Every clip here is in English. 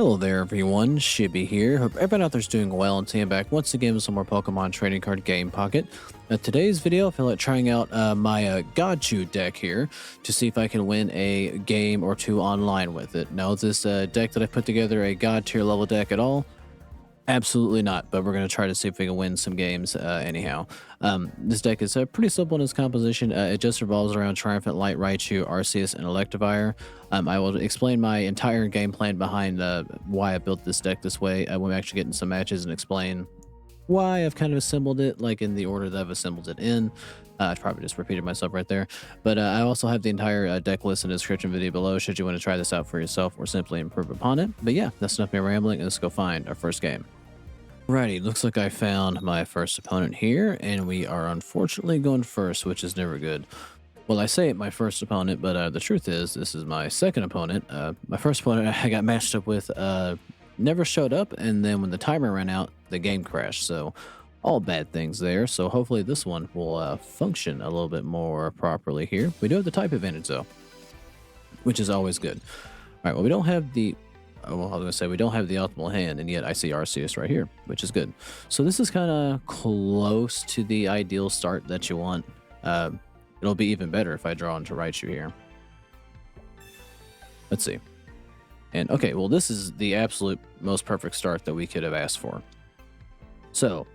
Hello there everyone, Shibby here. Hope everyone out there's doing well and seeing back once again with some more Pokemon trading card game pocket. Today's video I feel like trying out my Godchu deck here to see if I can win a game or two online with it. Now is this deck that I put together a God tier level deck at all? Absolutely not, but we're going to try to see if we can win some games anyhow. This deck is pretty simple in its composition. It just revolves around Triumphant, Raichu, Arceus, and Electivire. I will explain my entire game plan behind why I built this deck this way when we actually get in some matches and explain why I've kind of assembled it, like in the order that I've assembled it in. I probably just repeated myself right there. But I also have the entire deck list in the description video below should you want to try this out for yourself or simply improve upon it. But yeah, that's enough me rambling, and let's go find our first game. Alrighty, looks like I found my first opponent here, and we are unfortunately going first, which is never good. Well, I say my first opponent, but the truth is this is my second opponent. My first opponent I got matched up with never showed up, and then when the timer ran out, the game crashed. So all bad things there. So hopefully this one will function a little bit more properly here. We do have the type advantage though, which is always good. All right, well, we don't have the... well, I was going to say we don't have the optimal hand, and yet I see Arceus right here, which is good. So this is kind of close to the ideal start that you want. It'll be even better if I draw into Raichu here. Let's see. And okay, well, this is the absolute most perfect start that we could have asked for. So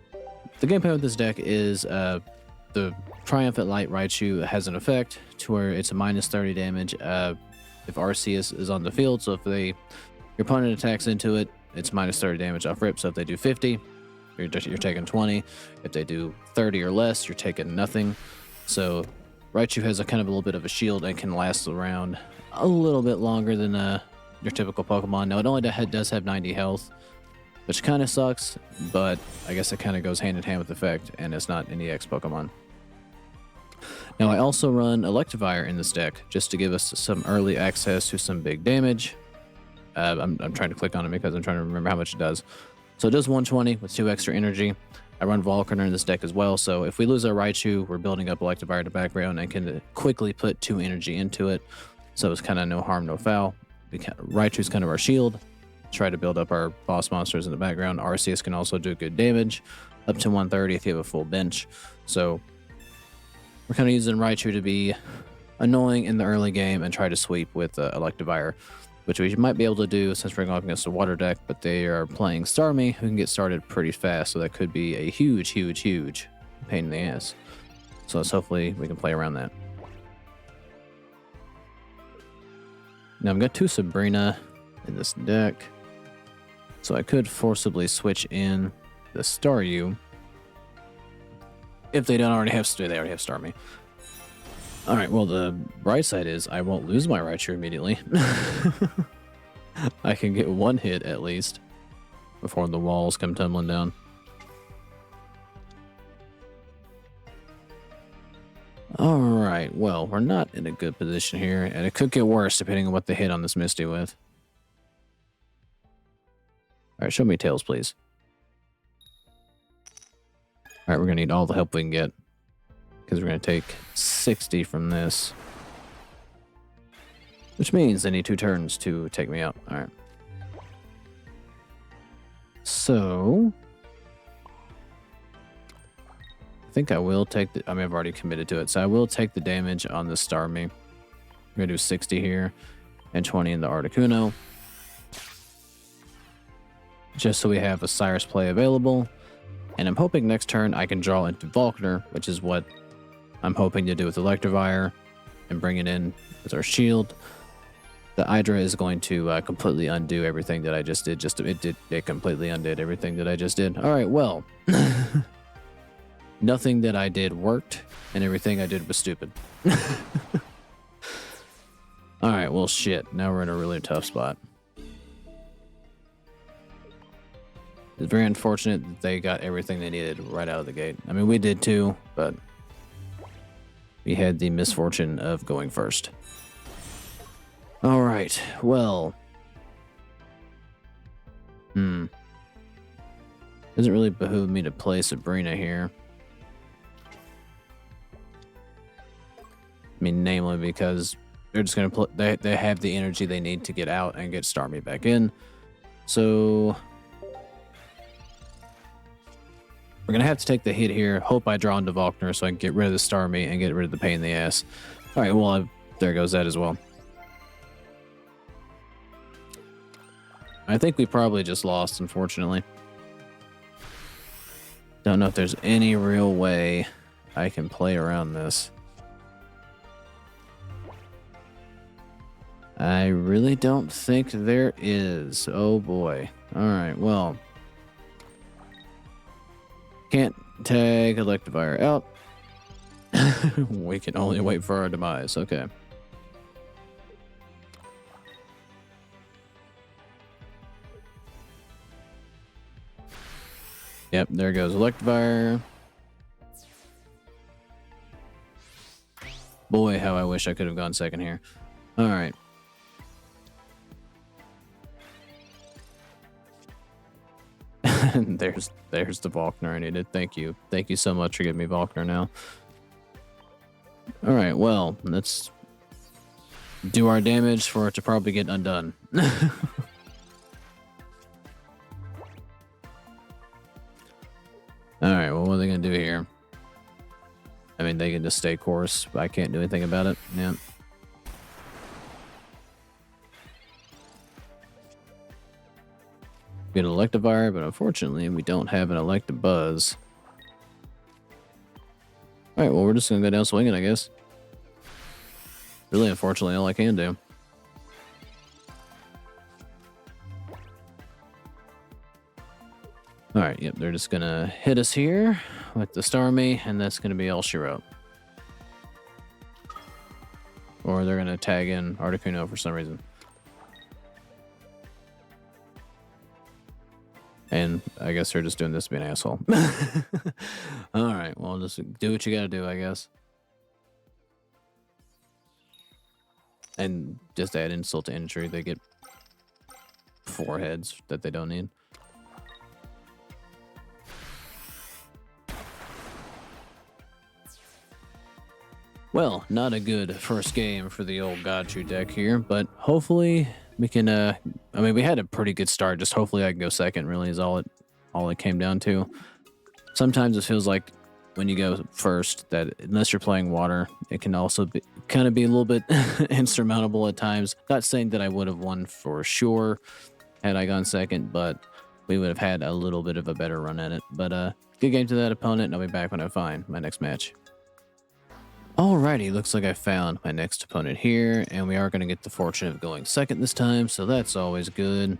the game plan with this deck is the Triumphant Light Raichu has an effect to where it's a minus 30 damage if Arceus is on the field. So if your opponent attacks into it, it's minus 30 damage off rip. So if they do 50, you're taking 20. If they do 30 or less, you're taking nothing. So Raichu has a kind of a little bit of a shield and can last around a little bit longer than your typical Pokemon. Now, it only does have 90 health, which kind of sucks, but I guess it kind of goes hand in hand with effect, and it's not an EX Pokemon. Now, I also run Electivire in this deck just to give us some early access to some big damage. I'm trying to click on it because I'm trying to remember how much it does. So it does 120 with 2 extra energy. I run Volkner in this deck as well, so if we lose our Raichu, we're building up Electivire in the background and can quickly put 2 energy into it. So it's kind of no harm, no foul. Raichu's kind of our shield. Try to build up our boss monsters in the background. Arceus can also do good damage, up to 130 if you have a full bench. So we're kind of using Raichu to be annoying in the early game and try to sweep with Electivire, which we might be able to do since we're going against a water deck, but they are playing Starmie, who can get started pretty fast, so that could be a huge pain in the ass. So hopefully we can play around that. Now I've got 2 Sabrina in this deck, so I could forcibly switch in the Staryu if they don't already have Starmie. All right, well, the bright side is I won't lose my Raichu immediately. I can get 1 hit at least before the walls come tumbling down. All right, well, we're not in a good position here, and it could get worse depending on what they hit on this Misty with. All right, show me Tails, please. All right, we're going to need all the help we can get, because we're going to take 60 from this. Which means they need 2 turns to take me out. Alright. So I think I will take the... I mean, I've already committed to it. So I will take the damage on the Starmie. I'm going to do 60 here and 20 in the Articuno, just so we have a Cyrus play available. And I'm hoping next turn I can draw into Volkner, which is what I'm hoping to do with Electivire and bring it in as our shield. The Hydra is going to completely undo everything that I just did. It completely undid everything that I just did. All right, well, nothing that I did worked, and everything I did was stupid. All right, well, shit. Now we're in a really tough spot. It's very unfortunate that they got everything they needed right out of the gate. I mean, we did too, but we had the misfortune of going first. All right, well. Doesn't really behoove me to play Sabrina here. I mean, namely because they're just going to play, they have the energy they need to get out and get Starmie back in. So we're going to have to take the hit here. Hope I draw into Volkner so I can get rid of the Starmie and get rid of the pain in the ass. All right, well, there goes that as well. I think we probably just lost, unfortunately. Don't know if there's any real way I can play around this. I really don't think there is. Oh boy. Alright, well. Can't tag Electivire out. We can only wait for our demise. Okay. Yep, there goes Electivire. Boy, how I wish I could have gone second here. Alright. there's the Volkner I needed. Thank you. Thank you so much for giving me Volkner now. Alright, well, let's do our damage for it to probably get undone. Alright, well, what are they going to do here? I mean, they can just stay course, but I can't do anything about it. Yeah. Get an Electivire, but unfortunately, we don't have an Electabuzz. Alright, well, we're just going to go down swinging, I guess. Really, unfortunately, all I can do. Alright, yep, they're just gonna hit us here with the Starmie, and that's gonna be all she wrote. Or they're gonna tag in Articuno for some reason. And I guess they're just doing this to be an asshole. Alright, well, just do what you gotta do, I guess. And just add insult to injury, they get 4 heads that they don't need. Well, not a good first game for the old Godchu deck here, but hopefully we can, I mean, we had a pretty good start, just hopefully I can go second, really, is all it came down to. Sometimes it feels like when you go first that unless you're playing water, it can also be, kind of be a little bit insurmountable at times. Not saying that I would have won for sure had I gone second, but we would have had a little bit of a better run at it. But good game to that opponent, and I'll be back when I find my next match. Alrighty, looks like I found my next opponent here, and we are going to get the fortune of going second this time, so that's always good.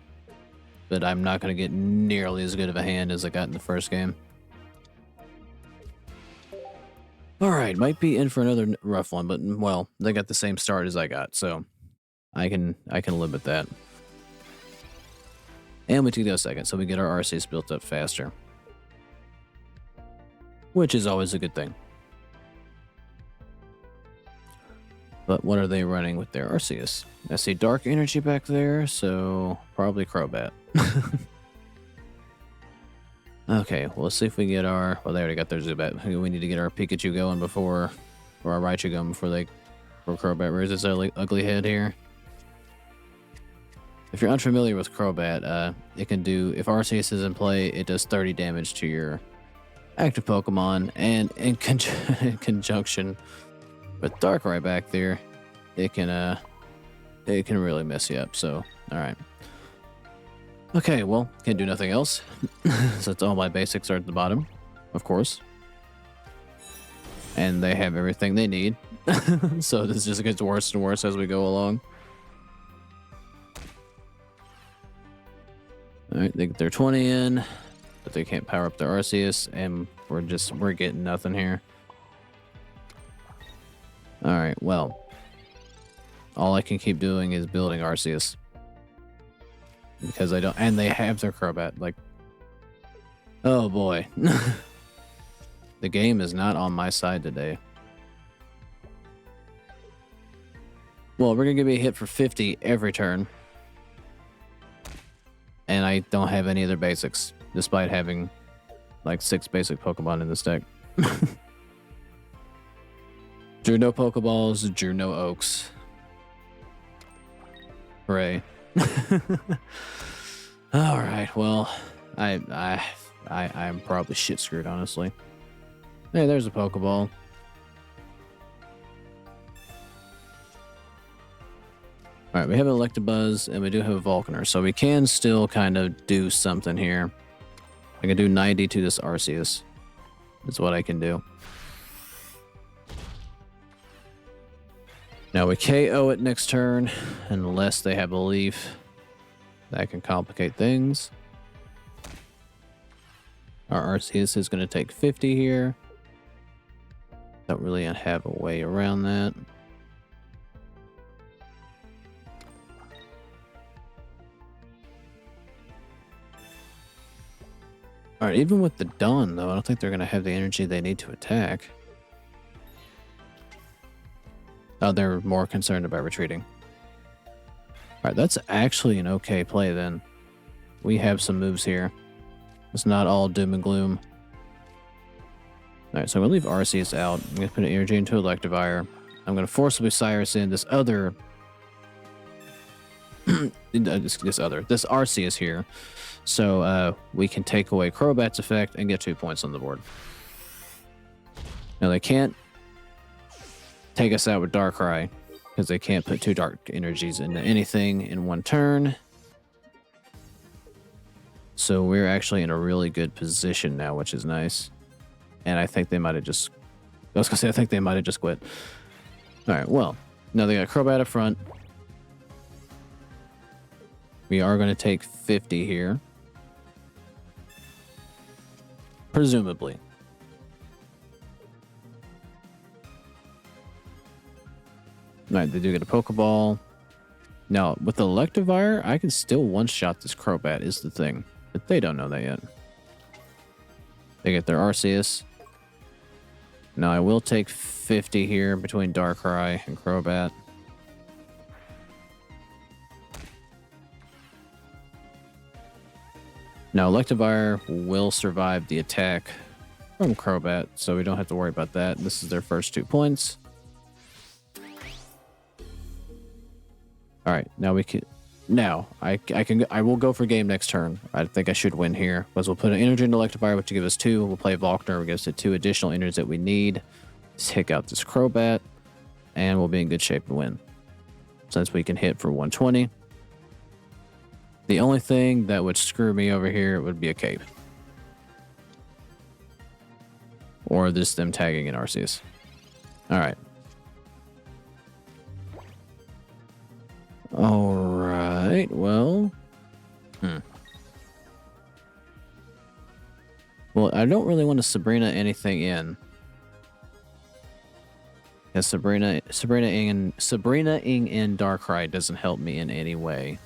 But I'm not going to get nearly as good of a hand as I got in the first game. Alright, might be in for another rough one, but well, they got the same start as I got, so I can live with that. And we took go second, so we get our Arceus built up faster. Which is always a good thing. But what are they running with their Arceus? I see Dark Energy back there, so probably Crobat. Okay, well, let's see if we get our... Well, they already got their Zubat. We need to get our Pikachu going before... Or our Raichu going before they... For Crobat. Where's this ugly head here? If you're unfamiliar with Crobat, it can do... If Arceus is in play, it does 30 damage to your active Pokemon. And in conjunction... With Darkrai back there, it can really mess you up. So, all right. Okay, well, can't do nothing else. So it's all my basics are at the bottom, of course. And they have everything they need. So this just gets worse and worse as we go along. All right, they get their 20 in, but they can't power up their Arceus, and we're getting nothing here. Alright, well, all I can keep doing is building Arceus. Because I don't, and they have their Crobat, like, oh boy. The game is not on my side today. Well, we're gonna give me a hit for 50 every turn. And I don't have any other basics, despite having, like, 6 basic Pokemon in this deck. Drew no Pokeballs, drew no Oaks. Hooray. All right. Well, I'm probably shit screwed, honestly. Hey, there's a Pokeball. All right, we have an Electabuzz, and we do have a Volkner, so we can still kind of do something here. I can do 90 to this Arceus. That's what I can do. Now we KO it next turn, unless they have a leaf. That can complicate things. Our Arceus is going to take 50 here. Don't really have a way around that. Alright, even with the Dawn, though, I don't think they're going to have the energy they need to attack. Oh, they're more concerned about retreating. Alright, that's actually an okay play, then. We have some moves here. It's not all doom and gloom. Alright, so I'm going to leave Arceus out. I'm going to put an energy into Electivire. I'm going to forcibly Cyrus in this other... this Arceus here. So we can take away Crobat's effect and get 2 points on the board. Now they can't take us out with Darkrai because they can't put 2 dark energies into anything in one turn. So we're actually in a really good position now, which is nice. And I think they might have just... I was going to say, I think they might have just quit. Alright, well, now they got Crobat up front. We are going to take 50 here. Presumably. Alright, they do get a Pokeball. Now, with the Electivire, I can still one-shot this Crobat, is the thing. But they don't know that yet. They get their Arceus. Now, I will take 50 here between Darkrai and Crobat. Now, Electivire will survive the attack from Crobat, so we don't have to worry about that. This is their first 2 points. All right, now we can. Now I will go for game next turn. I think I should win here. Because we'll put an energy into Electivire, which will give us 2. We'll play Volkner, which gives us 2 additional energies that we need. Let's take out this Crobat, and we'll be in good shape to win. Since we can hit for 120. The only thing that would screw me over here would be a cape. Or just them tagging in Arceus. Alright. Alright, well... Well, I don't really want to Sabrina anything in. Because Sabrina-ing in Darkrai doesn't help me in any way.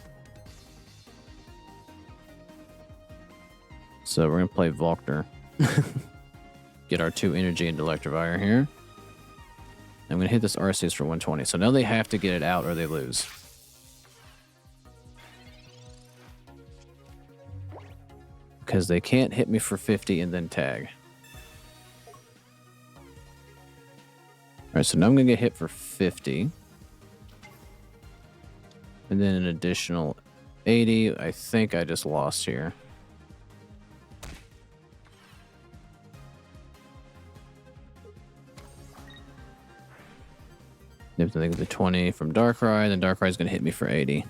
So we're going to play Volkner. Get our 2 energy into Electivire here. I'm going to hit this Arceus for 120. So now they have to get it out or they lose. Because they can't hit me for 50 and then tag. Alright, so now I'm going to get hit for 50. And then an additional 80. I think I just lost here. If they get the 20 from Darkrai, then Darkrai is going to hit me for 80.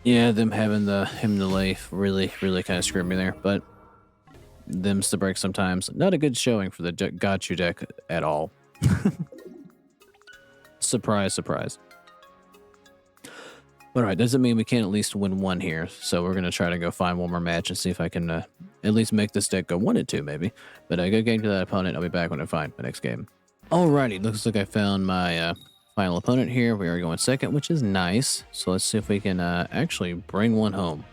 Yeah, them having him delay really kind of screwed me there, but them's the break sometimes. Not a good showing for the Godchu deck at all. Surprise, surprise. But alright, doesn't mean we can't at least win 1 here, so we're going to try to go find one more match and see if I can at least make this deck go 1-2 maybe. But a good game to that opponent. I'll be back when I find my next game. Alrighty, looks like I found my final opponent here. We are going second, which is nice. So let's see if we can actually bring one home.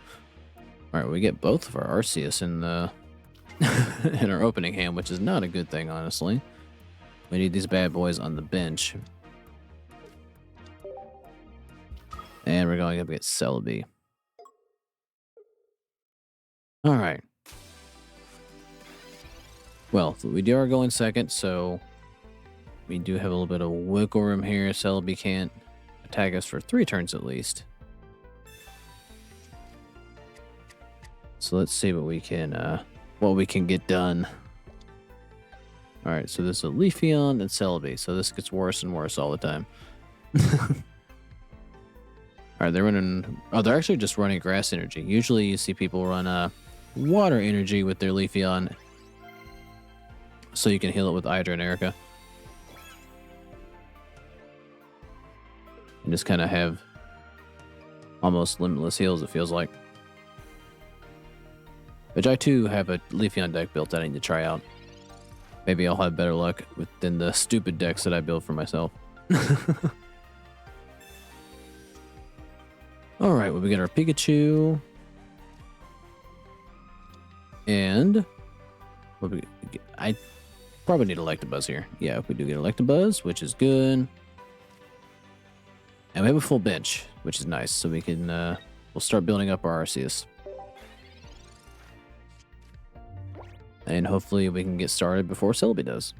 Alright, we get both of our Arceus in the in our opening hand, which is not a good thing, honestly. We need these bad boys on the bench. And we're going up against Celebi. Alright. Well, we are going second, so we do have a little bit of wiggle room here. Celebi can't attack us for 3 turns at least. So let's see what we can get done. All right, so this is a Leafeon and Celebi. So this gets worse and worse all the time. All right, they're running. Oh, they're actually just running grass energy. Usually, you see people run water energy with their Leafeon, so you can heal it with Hydra and Erica, and just kind of have almost limitless heals. It feels like. Which I too have a Leafeon deck built that I need to try out. Maybe I'll have better luck than the stupid decks that I built for myself. All right, well, we got our Pikachu. And I probably need Electabuzz here. Yeah, we do get Electabuzz, which is good. And we have a full bench, which is nice. So we can, we'll start building up our Arceus. And hopefully we can get started before Celebi does.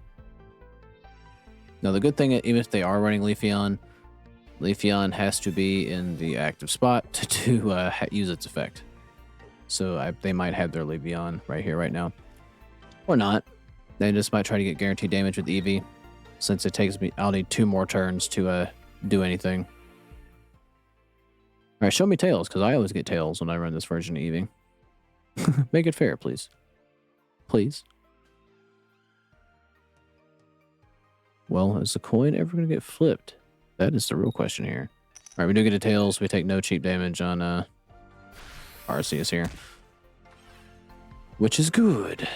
Now, the good thing, even if they are running Leafeon, Leafeon has to be in the active spot to use its effect. So they might have their Leafeon right here, right now. Or not. They just might try to get guaranteed damage with Eevee. Since it takes me, I'll need 2 more turns to do anything. Alright, show me Tails, because I always get Tails when I run this version of Eevee. Make it fair, please. Please. Well, is the coin ever going to get flipped? That is the real question here. Alright, we do get a Tails. We take no cheap damage on Arceus here. Which is good.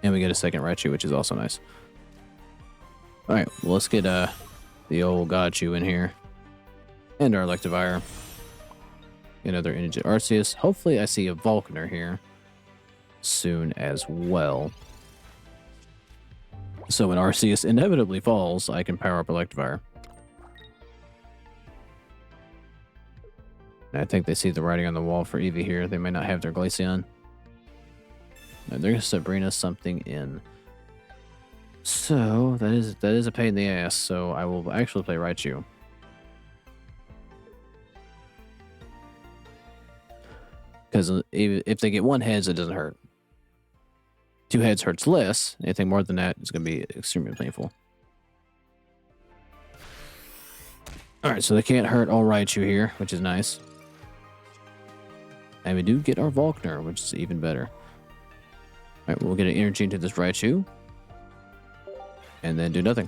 And we get a second Raichu, which is also nice. Alright, well, let's get the old Godchu in here. And our Electivire. Another energy Arceus. Hopefully I see a Volkner here soon as well. So when Arceus inevitably falls, I can power up Electivire. I think they see the writing on the wall for Eevee here. They may not have their Glaceon. No, they're going to Sabrina something in. So that is a pain in the ass. So I will actually play Raichu. Because if they get 1 heads, it doesn't hurt. 2 heads hurts less. Anything more than that is going to be extremely painful. Alright, so they can't hurt all Raichu here, which is nice. And we do get our Volkner, which is even better. Alright, we'll get an energy into this Raichu. And then do nothing.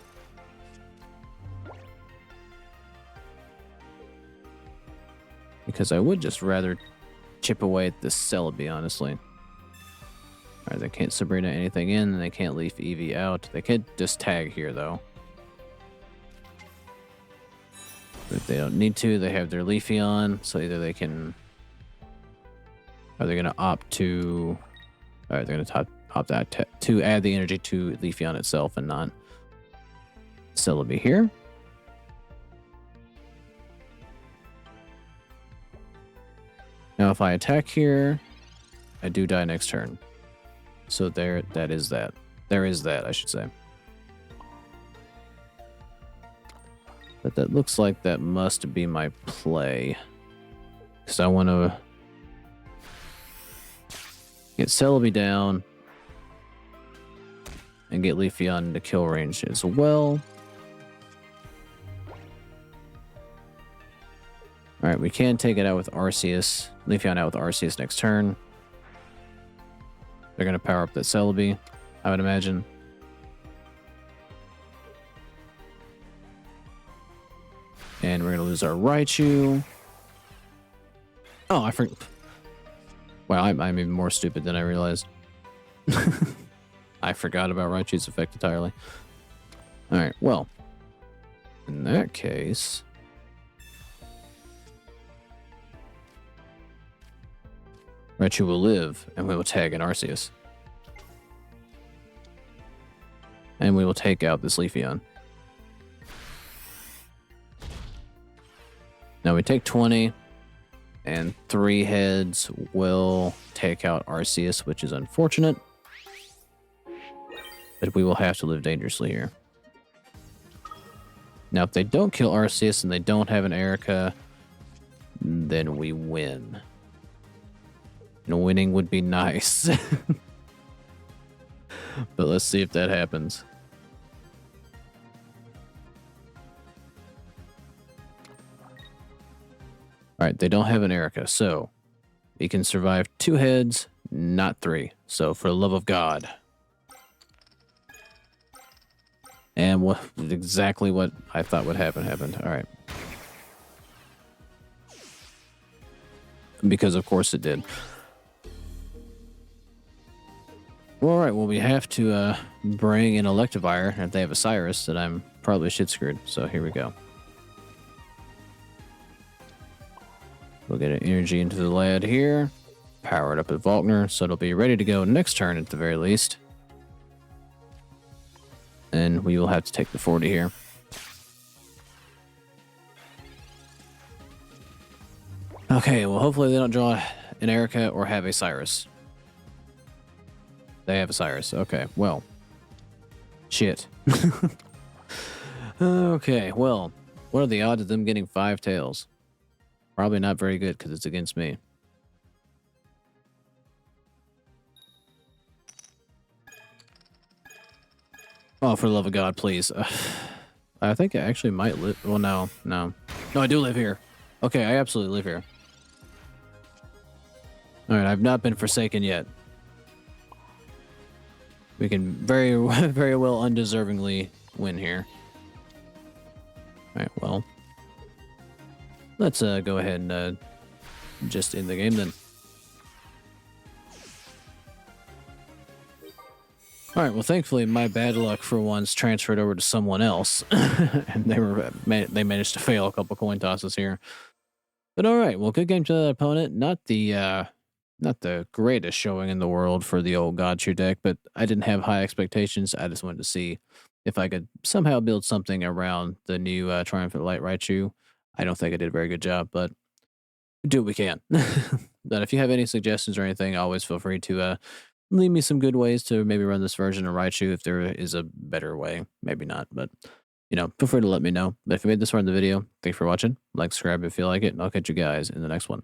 Because I would just rather chip away at this Celebi, honestly. Alright, they can't Sabrina anything in, and they can't leaf Eevee out. They could just tag here, though. But if they don't need to, they have their Leafeon, so either they can... Are they going to opt to... Alright, they're going to opt that to add the energy to Leafeon itself and not Celebi here. Now, if I attack here, I do die next turn. So that is that. There is that, I should say. But that looks like that must be my play. Because I want to get Celebi down and get Leafeon into kill range as well. Alright, we can take it out with Arceus. Leafeon out with Arceus next turn. They're going to power up that Celebi, I would imagine. And we're going to lose our Raichu. Oh, I forgot. Wow, I'm even more stupid than I realized. I forgot about Raichu's effect entirely. Alright, well. In that case... Raichu will live, and we will tag an Arceus. And we will take out this Leafeon. Now we take 20, and 3 heads will take out Arceus, which is unfortunate. But we will have to live dangerously here. Now, if they don't kill Arceus and they don't have an Erica, then we win. And winning would be nice. But let's see if that happens. Alright, they don't have an Erica, so we can survive 2 heads, not 3. So for the love of God. And exactly what I thought would happen happened. Alright. Because of course it did. Well, alright, well we have to bring in Electivire, and if they have a Cyrus, then I'm probably shit screwed. So here we go. We'll get an energy into the lad here. Power it up at Volkner, so it'll be ready to go next turn at the very least. And we will have to take the 40 here. Okay, well hopefully they don't draw an Erica or have a Cyrus. They have a Cyrus. Okay, well. Shit. Okay, well. What are the odds of them getting 5 tails? Probably not very good because it's against me. Oh, for the love of God, please. I think I actually might live. Well, no. No, I do live here. Okay, I absolutely live here. Alright, I've not been forsaken yet. We can very, very well undeservingly win here. Alright, well. Let's go ahead and just end the game then. Alright, well thankfully my bad luck for once transferred over to someone else. And they managed to fail a couple coin tosses here. But alright, well good game to that opponent. Not the greatest showing in the world for the old Godchu deck, but I didn't have high expectations. I just wanted to see if I could somehow build something around the new Triumphant Light Raichu. I don't think I did a very good job, but do what we can. But if you have any suggestions or anything, always feel free to leave me some good ways to maybe run this version of Raichu if there is a better way. Maybe not, but, you know, feel free to let me know. But if you made this far in the video, thanks for watching. Like, subscribe if you like it, and I'll catch you guys in the next one.